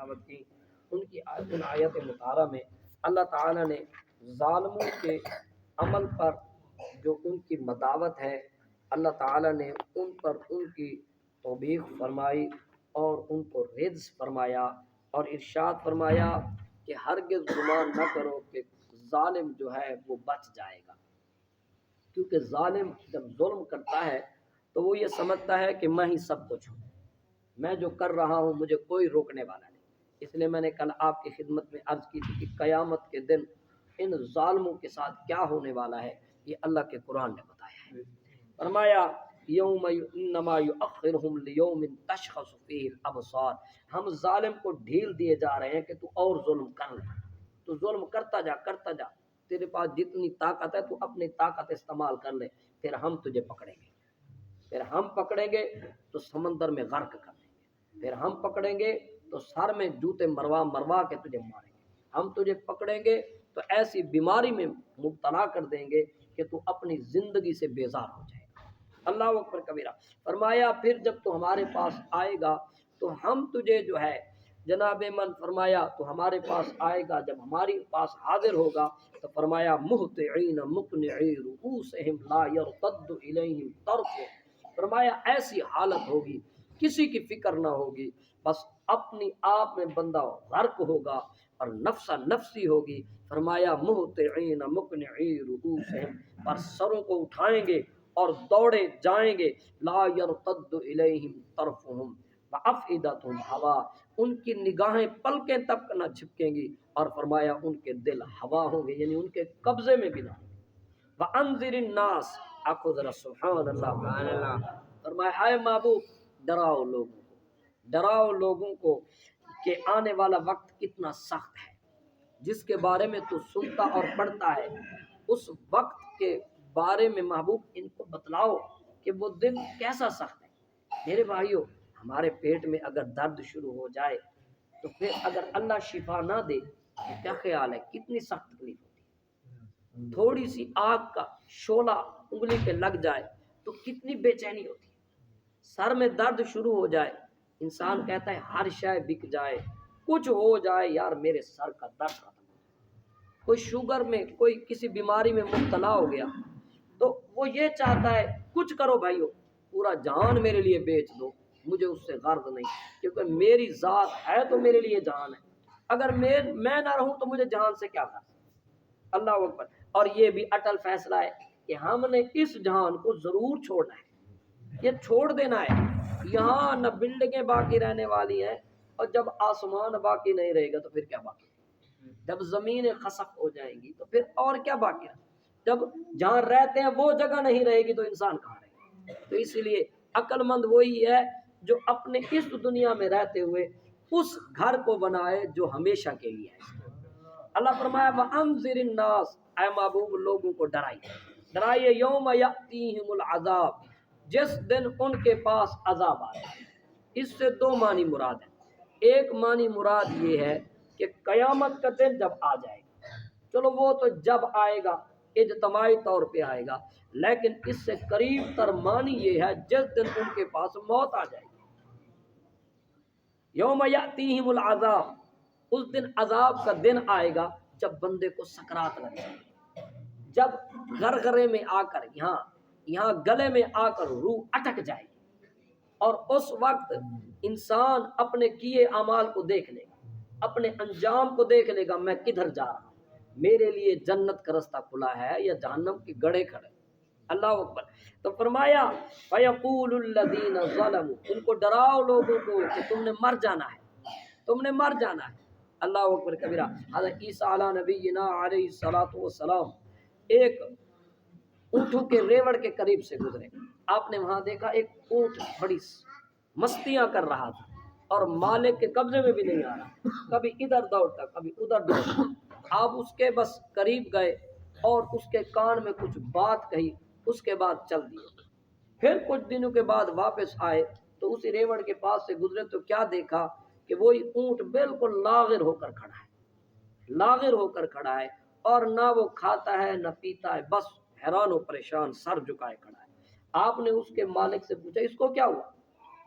تلاوت کی، ان کی ان آیت مطالعہ میں اللہ تعالیٰ نے ظالموں کے عمل پر جو ان کی مداوت ہے، اللہ تعالیٰ نے ان پر ان کی توبیخ فرمائی اور ان کو رجز فرمایا اور ارشاد فرمایا کہ ہرگز گمان نہ کرو کہ ظالم جو ہے وہ بچ جائے گا، کیونکہ ظالم جب ظلم کرتا ہے تو وہ یہ سمجھتا ہے کہ میں ہی سب کچھ ہوں، میں جو کر رہا ہوں مجھے کوئی روکنے والا نہیں۔ اس لیے میں نے کل آپ کی خدمت میں عرض کی تھی کہ قیامت کے دن ان ظالموں کے ساتھ کیا ہونے والا ہے، یہ اللہ کے قرآن نے بتایا ہے۔ فرمایا یوم انما یؤخرہم لیوم تشخص فیہ الابصار، ہم ظالم کو ڈھیل دیے جا رہے ہیں کہ تو اور ظلم کر لے، تو ظلم کرتا جا، تیرے پاس جتنی طاقت ہے تو اپنی طاقت استعمال کر لے، پھر ہم تجھے پکڑیں گے تو سمندر میں غرق کر دیں گے، پھر ہم پکڑیں گے تو سر میں جوتے مروا کے تجھے ماریں گے، ہم تجھے پکڑیں گے تو ایسی بیماری میں مبتلا کر دیں گے کہ تو اپنی زندگی سے بیزار ہو جائے گا۔ اللہ اکبر کبیرہ۔ فرمایا پھر جب تو ہمارے پاس آئے گا تو ہم تجھے جو ہے جناب من فرمایا تو ہمارے پاس آئے گا، جب ہمارے پاس حاضر ہوگا تو فرمایا مہطعین مقنعی رؤوسہم لا یرتد الیہم طرفہم، فرمایا ایسی حالت ہوگی کسی کی فکر نہ ہوگی، بس اپنی آپ میں بندہ غرق ہوگا اور نفسا نفسی ہوگی۔ فرمایا مہطعین مقنعی رؤوسہم، پر سروں کو اٹھائیں گے اور دوڑے جائیں گے، لا یرتد الیہم طرفہم وافئدتہم ہوا، ان کی نگاہیں پلکیں تک نہ جھپکیں گی، اور فرمایا ان کے دل ہوا ہوں گے، یعنی ان کے قبضے میں بھی نہ ہوں گے۔ وانذر الناس، آخو ذرا سبحان اللہ، فرمایا اے محبوب ڈراؤ لوگوں کو کہ آنے والا وقت کتنا سخت ہے، جس کے بارے میں تو سنتا اور پڑھتا ہے، اس وقت کے بارے میں محبوب ان کو بتلاؤ کہ وہ دن کیسا سخت ہے۔ میرے بھائیوں، ہمارے پیٹ میں اگر درد شروع ہو جائے تو پھر اگر اللہ شفا نہ دے تو کیا خیال ہے کتنی سخت تکلیف ہوتی ہے۔ تھوڑی سی آگ کا شعلہ انگلی پہ لگ جائے تو کتنی بے چینی ہوتی ہے۔ سر میں درد شروع ہو جائے، انسان کہتا ہے ہر شے بک جائے، کچھ ہو جائے یار میرے سر کا درد ختم ہو جائے۔ کوئی شوگر میں، کوئی کسی بیماری میں مبتلا ہو گیا تو وہ یہ چاہتا ہے کچھ کرو بھائیو، پورا جہان میرے لیے بیچ دو، مجھے اس سے غرض نہیں، کیونکہ میری ذات ہے تو میرے لیے جہان ہے، اگر میں نہ رہوں تو مجھے جہان سے کیا غرض۔ اللہ اکبر۔ اور یہ بھی اٹل فیصلہ ہے کہ ہم نے اس جہان کو ضرور چھوڑنا ہے، یہ چھوڑ دینا ہے۔ یہاں نہ بلڈنگیں باقی رہنے والی ہیں، اور جب آسمان باقی نہیں رہے گا تو پھر کیا باقی ہے؟ جب زمینیں خسف ہو جائیں گی تو پھر اور کیا باقی رہے؟ جب جہاں رہتے ہیں وہ جگہ نہیں رہے گی تو انسان کہاں رہے گا؟ تو اس لیے عقل مند وہی ہے جو اپنے اس دنیا میں رہتے ہوئے اس گھر کو بنائے جو ہمیشہ کے لیے ہے۔ اللہ فرمایا وَأَنذِرِ النَّاسَ، اے محبوب لوگوں کو ڈرائیے یوم یأتیہم العذاب، جس دن ان کے پاس عذاب آئے۔ اس سے دو معنی مراد ہے۔ ایک معنی مراد یہ ہے کہ قیامت کا دن جب آ جائے گا، چلو وہ تو جب آئے گا اجتماعی طور پہ آئے گا، لیکن اس سے قریب تر معنی یہ ہے جس دن ان کے پاس موت آ جائے گی۔ یوم یأتیہم العذاب، اس دن عذاب کا دن آئے گا جب بندے کو سکرات لگ جائے گی، جب غرغرے میں آ کر یہاں گلے میں آ کر روح اٹک جائے گی، اور اس وقت انسان اپنے کیے اعمال کو دیکھ لے گا، اپنے انجام کو دیکھ لے گا، میں کدھر جا رہا ہوں، میرے لیے جنت کا رستہ کھلا ہے یا جہنم کی گڑھے کھڑے۔ اللہ اکبر۔ تو فرمایا فَيَقُولُ الَّذِينَ ظَلَمُوا، ان کو ڈراؤ لوگوں کو کہ تم نے مر جانا ہے، اللہ اکبر کبیرہ۔ حضرت عیسیٰ علیہ نبینا علیہ الصلوۃ والسلام ایک اونٹوں کے ریوڑ کے قریب سے گزرے، آپ نے وہاں دیکھا ایک اونٹ بڑی مستیاں کر رہا تھا اور مالک کے قبضے میں بھی نہیں آ رہا، کبھی ادھر دوڑتا کبھی ادھر دوڑتا۔ آپ اس کے بس قریب گئے اور اس کے کان میں کچھ بات کہی، اس کے بعد چل دیے۔ پھر کچھ دنوں کے بعد واپس آئے تو اسی ریوڑ کے پاس سے گزرے تو کیا دیکھا کہ وہی اونٹ بالکل لاغر ہو کر کھڑا ہے، اور نہ وہ کھاتا ہے نہ پیتا ہے، بس حیران و پریشان سر جھکائے کھڑا ہے۔ آپ نے اس کے مالک سے پوچھا اس کو کیا ہوا،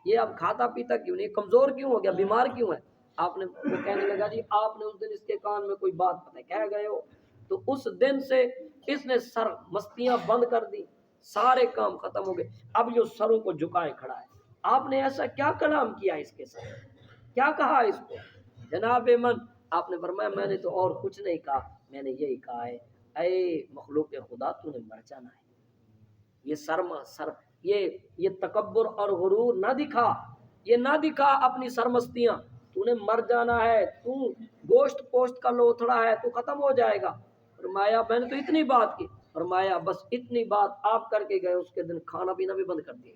یہ اب کھاتا پیتا کیوں نہیں، کمزور کیوں ہو گیا، بیمار کیوں ہے؟ آپ نے وہ کہنے لگا جی آپ نے اس دن اس کے کان میں کوئی بات پتہ کہہ گئے ہو. تو اس دن سے اس نے سر مستیاں بند کر دی, سارے کام ختم ہو گئے. اب یہ سروں کو جھکائے کھڑا ہے. آپ نے ایسا کیا کلام کیا اس کے ساتھ, کیا کہا اس کو؟ جناب من آپ نے فرمایا میں نے تو اور کچھ نہیں کہا, میں نے یہی کہا ہے اے مخلوق خدا تو نے مر جانا ہے. یہ یہ تکبر اور غرور نہ دکھا, یہ نہ دکھا اپنی سرمستیاں. تو نے مر جانا ہے, تو گوشت پوشت کا لوتھڑا ہے, تو ختم ہو جائے گا. فرمایا میں نے تو اتنی بات کی. فرمایا بس اتنی بات آپ کر کے گئے, اس کے دن کھانا پینا بھی بند کر دیا.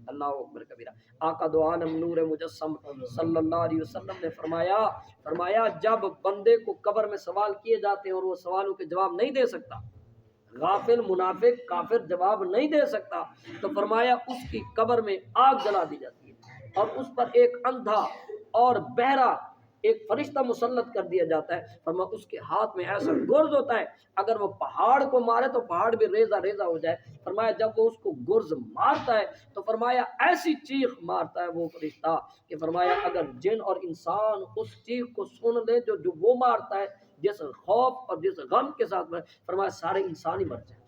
اللہ اکبر کبیرہ. آقا دو عالم نور مجسم صلی اللہ علیہ وسلم نے فرمایا جب بندے کو قبر میں سوال کیے جاتے ہیں اور وہ سوالوں کے جواب نہیں دے سکتا, غافل منافق کافر جواب نہیں دے سکتا, تو فرمایا اس کی قبر میں آگ جلا دی جاتی ہے اور اس پر ایک اندھا اور بہرا ایک فرشتہ مسلط کر دیا جاتا ہے. فرمایا اس کے ہاتھ میں ایسا گرز ہوتا ہے, اگر وہ پہاڑ کو مارے تو پہاڑ بھی ریزہ ریزہ ہو جائے. فرمایا جب وہ اس کو گرز مارتا ہے تو فرمایا ایسی چیخ مارتا ہے وہ فرشتہ کہ فرمایا اگر جن اور انسان اس چیخ کو سن لے جو وہ مارتا ہے, جس خوف اور جس غم کے ساتھ, فرمایا سارے انسان ہی مر جائیں.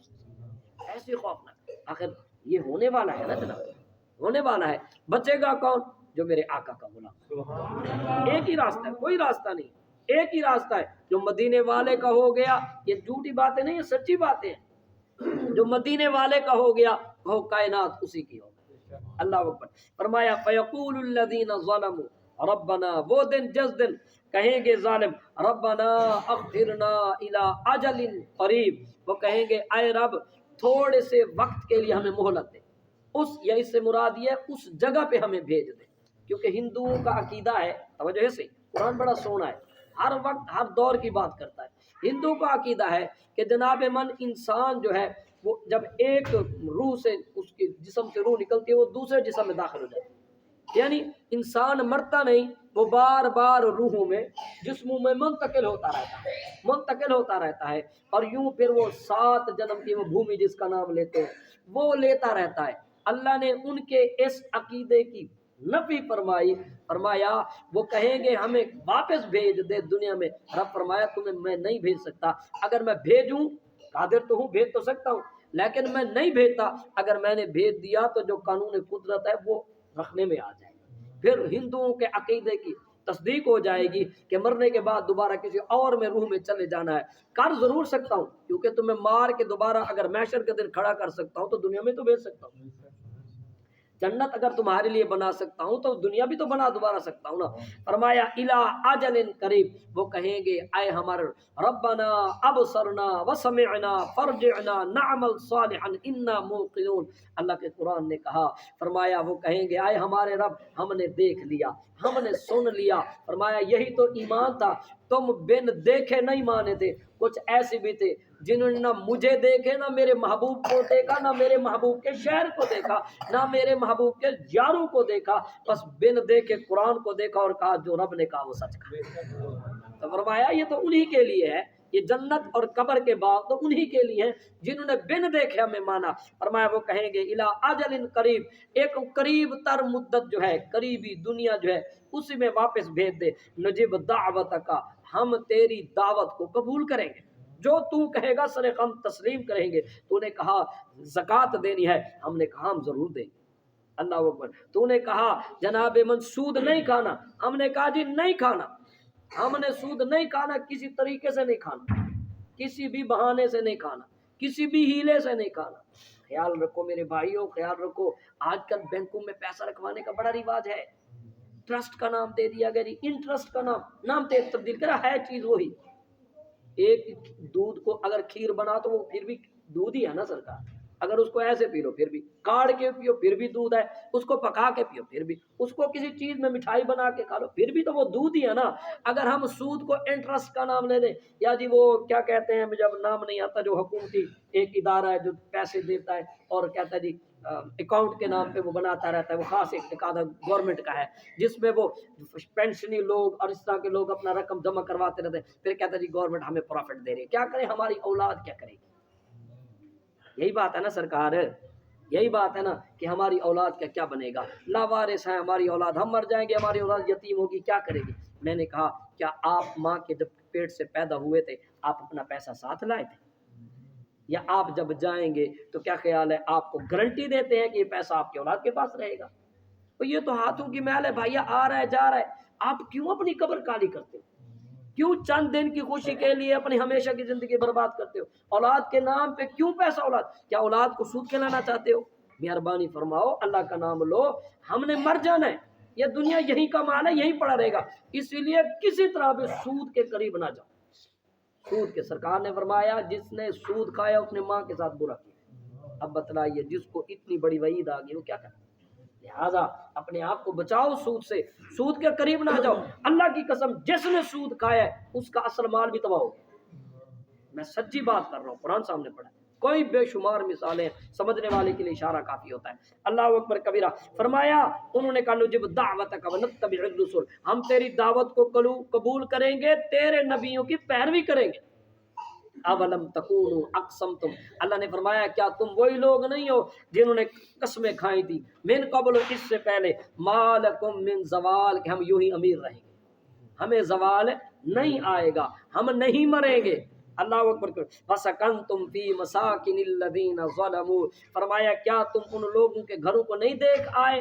ایسی خوفناک. آخر یہ ہونے والا ہے نا جناب, ہونے والا ہے. بچے گا کون؟ جو میرے آقا کا غلام. ایک ہی راستہ ہے, کوئی راستہ نہیں, ایک ہی راستہ ہے. جو مدینے والے کا ہو گیا, یہ جھوٹی باتیں نہیں, یہ سچی باتیں ہیں. جو مدینے والے کا ہو گیا وہ کائنات اسی کی ہو. اللہ اکبر. فرمایا فیقول الذین ظلموا ربنا, وہ دن جس دن کہیں گے ظالم ربنا اخرنا الی اجل قریب, وہ کہیں گے اے رب تھوڑے سے وقت کے لیے ہمیں مہلت دے. یا اس سے مراد یہ اس جگہ پہ ہمیں بھیج دے. کیونکہ ہندوؤں کا عقیدہ ہے, توجہ سے, قرآن بڑا سونا ہے, ہر وقت ہر دور کی بات کرتا ہے. ہندوؤں کا عقیدہ ہے کہ جناب من انسان جو ہے وہ جب ایک روح سے اس کے جسم سے روح نکلتی ہے وہ دوسرے جسم میں داخل ہو جاتی ہے. یعنی انسان مرتا نہیں, وہ بار بار روحوں میں جسموں میں منتقل ہوتا رہتا ہے اور یوں پھر وہ 7 جنم کی وہ بھومی جس کا نام لیتے ہیں وہ لیتا رہتا ہے. اللہ نے ان کے اس عقیدے کی نفی فرمایا وہ کہیں گے ہمیں واپس بھیج دے دنیا میں. رب فرمایا تمہیں میں نہیں بھیج سکتا. اگر میں بھیجوں, قادر تو ہوں, بھیج تو سکتا ہوں, لیکن میں نہیں بھیجتا. اگر میں نے بھیج دیا تو جو قانون قدرت ہے وہ رکھنے میں آ جائے گا. پھر ہندوؤں کے عقیدے کی تصدیق ہو جائے گی کہ مرنے کے بعد دوبارہ کسی اور میں روح میں چلے جانا ہے. کر ضرور سکتا ہوں, کیونکہ تمہیں مار کے دوبارہ اگر محشر کے دن کھڑا کر سکتا ہوں تو دنیا میں تو بھیج سکتا ہوں. جنت اگر تمہارے لیے بنا سکتا ہوں تو دنیا بھی تو بنا دوبارہ سکتا ہوں نا. فرمایا الی اجل قریب, وہ کہیں گے اے ہمارے ربنا ابصرنا وسمعنا فرجعنا نعمل صالحا انا موقنون. اللہ کے قرآن نے کہا, فرمایا وہ کہیں گے اے ہمارے رب ہم نے دیکھ لیا, ہم نے سن لیا. فرمایا یہی تو ایمان تھا, تم بن دیکھے نہیں مانے تھے. کچھ ایسے بھی تھے جنہوں نے نہ مجھے دیکھے, نہ میرے محبوب کو دیکھا, نہ میرے محبوب کے شہر کو دیکھا, نہ میرے محبوب کے یاروں کو دیکھا, بس بن دیکھے قرآن کو دیکھا اور کہا جو رب نے کہا وہ سچ کہا. تو فرمایا یہ تو انہی کے لیے ہے, یہ جنت اور قبر کے بعد تو انہی کے لیے ہیں جنہوں نے بن دیکھے ہمیں مانا. فرمایا وہ کہیں گے الی اجل قریب, ایک قریب تر مدت جو ہے, قریبی دنیا جو ہے اسی میں واپس بھیج دے. نجب دعوتک, ہم تیری دعوت کو قبول کریں گے, جو تو کہے گا سر ہم تسلیم کریں گے. تو نے کہا زکوٰۃ دینی ہے, ہم نے کہا ہم ضرور دیں گے. اللہ اکبر. تو نے کہا جناب من سود نہیں کھانا, ہم نے کہا جی نہیں کھانا, ہم نے سود نہیں کھانا, کسی طریقے سے نہیں کھانا, کسی بھی بہانے سے نہیں کھانا, کسی بھی ہیلے سے نہیں کھانا. خیال رکھو میرے بھائیوں, خیال رکھو. آج کل بینکوں میں پیسہ رکھوانے کا بڑا رواج ہے, ٹرسٹ کا نام دے دیا گیا, انٹرسٹ کا نام تبدیل کرا, ہے چیز وہی. ایک دودھ کو اگر کھیر بنا تو وہ پھر بھی دودھ ہی ہے نا سرکار. اگر اس کو ایسے پی لو پھر بھی, کاڑ کے پیو پھر بھی دودھ ہے, اس کو پکا کے پیو پھر بھی, اس کو کسی چیز میں مٹھائی بنا کے کھا لو پھر بھی تو وہ دودھ ہی ہے نا. اگر ہم سود کو انٹرسٹ کا نام لے دیں, یا جی وہ کیا کہتے ہیں مجھے اب نام نہیں آتا, جو حکومتی ایک ادارہ ہے جو پیسے دیتا ہے اور کہتا ہے جی اکاؤنٹ کے نام پہ وہ بناتا رہتا ہے, وہ خاص ایک ٹکانا گورنمنٹ کا ہے جس میں وہ پینشنی لوگ اور اس طرح کے لوگ اپنا رقم جمع کرواتے رہتے ہیں, پھر کہتا ہے جی گورنمنٹ ہمیں پروفٹ دے رہی ہے. کیا کرے ہماری اولاد, کیا کرے گی؟ یہی بات ہے نا سرکار, یہی بات ہے نا کہ ہماری اولاد کا کیا بنے گا. لاوارث ہے ہماری اولاد, ہم مر جائیں گے ہماری اولاد یتیم ہوگی, کیا کرے گی؟ میں نے کہا کیا آپ ماں کے جب پیٹ سے پیدا ہوئے تھے آپ اپنا پیسہ ساتھ لائے تھے؟ یا آپ جب جائیں گے تو کیا خیال ہے آپ کو گارنٹی دیتے ہیں کہ یہ پیسہ آپ کے اولاد کے پاس رہے گا؟ تو یہ تو ہاتھوں کی میل ہے بھائیا، آ رہا ہے جا رہا ہے، آپ کیوں اپنی قبر کالی کرتے ہو؟ کیوں چند دن کی خوشی کے لیے اپنی ہمیشہ کی زندگی برباد کرتے ہو؟ اولاد کے نام پہ کیوں پیسہ اولاد؟ کیا اولاد کو سود کھلانا چاہتے ہو؟ مہربانی فرماؤ، اللہ کا نام لو، ہم نے مر جانا ہے، یہ دنیا یہی کا مال ہے، یہی پڑا رہے گا، اسی لیے کسی طرح بھی سود کے قریب نہ جاؤ۔ سود کے سرکار نے فرمایا جس نے سود کھایا اس نے ماں کے ساتھ برا کیا۔ اب بتلائیے جس کو اتنی بڑی وعید آ گئی وہ کیا کرے؟ لہذا اپنے آپ کو بچاؤ سود سے، سود کے قریب نہ جاؤ۔ اللہ کی قسم جس نے سود کھایا ہے اس کا اصل مال بھی تباہ ہو گیا۔ میں سچی بات کر رہا ہوں، قرآن سامنے پڑھا ہے، کوئی بے شمار مثالیں، سمجھنے والے کے لیے اشارہ کافی ہوتا ہے۔ اللہ اکبر کبیرہ۔ فرمایا انہوں نے کہا نجب دعوتک ونتبع الرسل، ہم تیری دعوت کو قبول کریں گے، تیرے نبیوں کی پیروی کریں گے۔ اولم تکونوا اقسمتم، اللہ نے فرمایا کیا تم وہی لوگ نہیں ہو جنہوں نے قسمیں کھائی تھی من قبل، اس سے پہلے، مالکم من زوال، کہ ہم یوں ہی امیر رہیں گے، ہمیں زوال نہیں آئے گا، ہم نہیں مریں گے۔ اللہ اکبر۔ فسکنتم فی مساکن الذین ظلموا، فرمایا کیا تم ان لوگوں کے گھروں کو نہیں دیکھ آئے،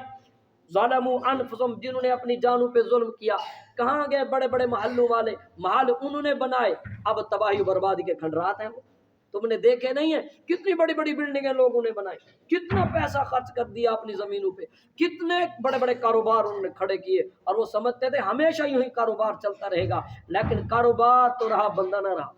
ظلموا انفسهم، جنہوں نے اپنی جانوں پہ ظلم کیا۔ کہاں گئے بڑے بڑے محلوں والے؟ محل انہوں نے بنائے، اب تباہی و بربادی کے کھنڈرات ہیں وہ، تم نے دیکھے نہیں ہیں؟ کتنی بڑی بڑی بلڈنگیں لوگوں نے بنائی، کتنا پیسہ خرچ کر دیا اپنی زمینوں پہ، کتنے بڑے بڑے کاروبار انہوں نے کھڑے کیے، اور وہ سمجھتے تھے ہمیشہ یوں ہی کاروبار چلتا رہے گا، لیکن کاروبار تو رہا، بندہ نہ رہا،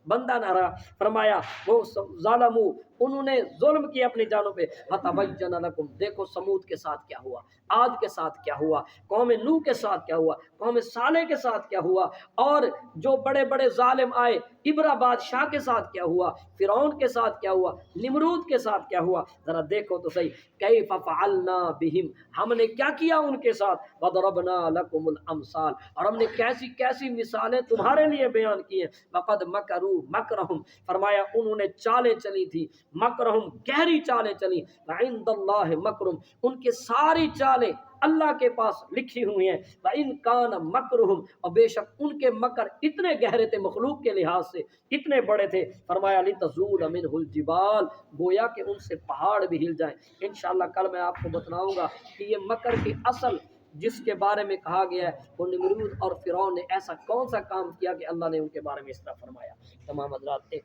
بندہ نہ رہا۔ فرمایا وہ ظالمو، انہوں نے ظلم کیا اپنی جانوں پہ۔ فتبین لکم، دیکھو سمود کے ساتھ کیا ہوا، عاد کے ساتھ کیا ہوا، قوم نوح کے ساتھ کیا ہوا، قوم صالح کے ساتھ کیا ہوا، اور جو بڑے بڑے ظالم آئے، ابرا بادشاہ کے ساتھ کیا ہوا، فرعون کے ساتھ کیا ہوا، نمرود کے ساتھ کیا ہوا، ذرا دیکھو تو صحیح۔ کیف فعلنا بہم، ہم نے کیا کیا ان کے ساتھ، وضربنا لکم الامثال، اور ہم نے کیسی کیسی مثالیں تمہارے لیے بیان کی ہیں۔ وقد مکروا مکرہم، فرمایا انہوں نے چالیں چلی تھی، مکرہم گہری چالیں چلی، وعند اللہ مکرہم، ان کی ساری چالیں اللہ کے پاس لکھی ہوئی ہیں، وَإِن كَانَ مَكْرُهُمْ، اور بے شک ان کے مکر اتنے گہرے تھے، مخلوق کے لحاظ سے اتنے بڑے تھے۔ فرمایا لِتَزُولَ مِنْهُ الْجِبَالُ، گویا کہ ان سے پہاڑ بھی ہل جائیں۔ انشاءاللہ کل میں آپ کو بتلاؤں گا کہ یہ مکر کی اصل جس کے بارے میں کہا گیا ہے، وہ نمرود اور فرعون نے ایسا کون سا کام کیا کہ اللہ نے ان کے بارے میں اس طرح فرمایا۔ تمام حضرات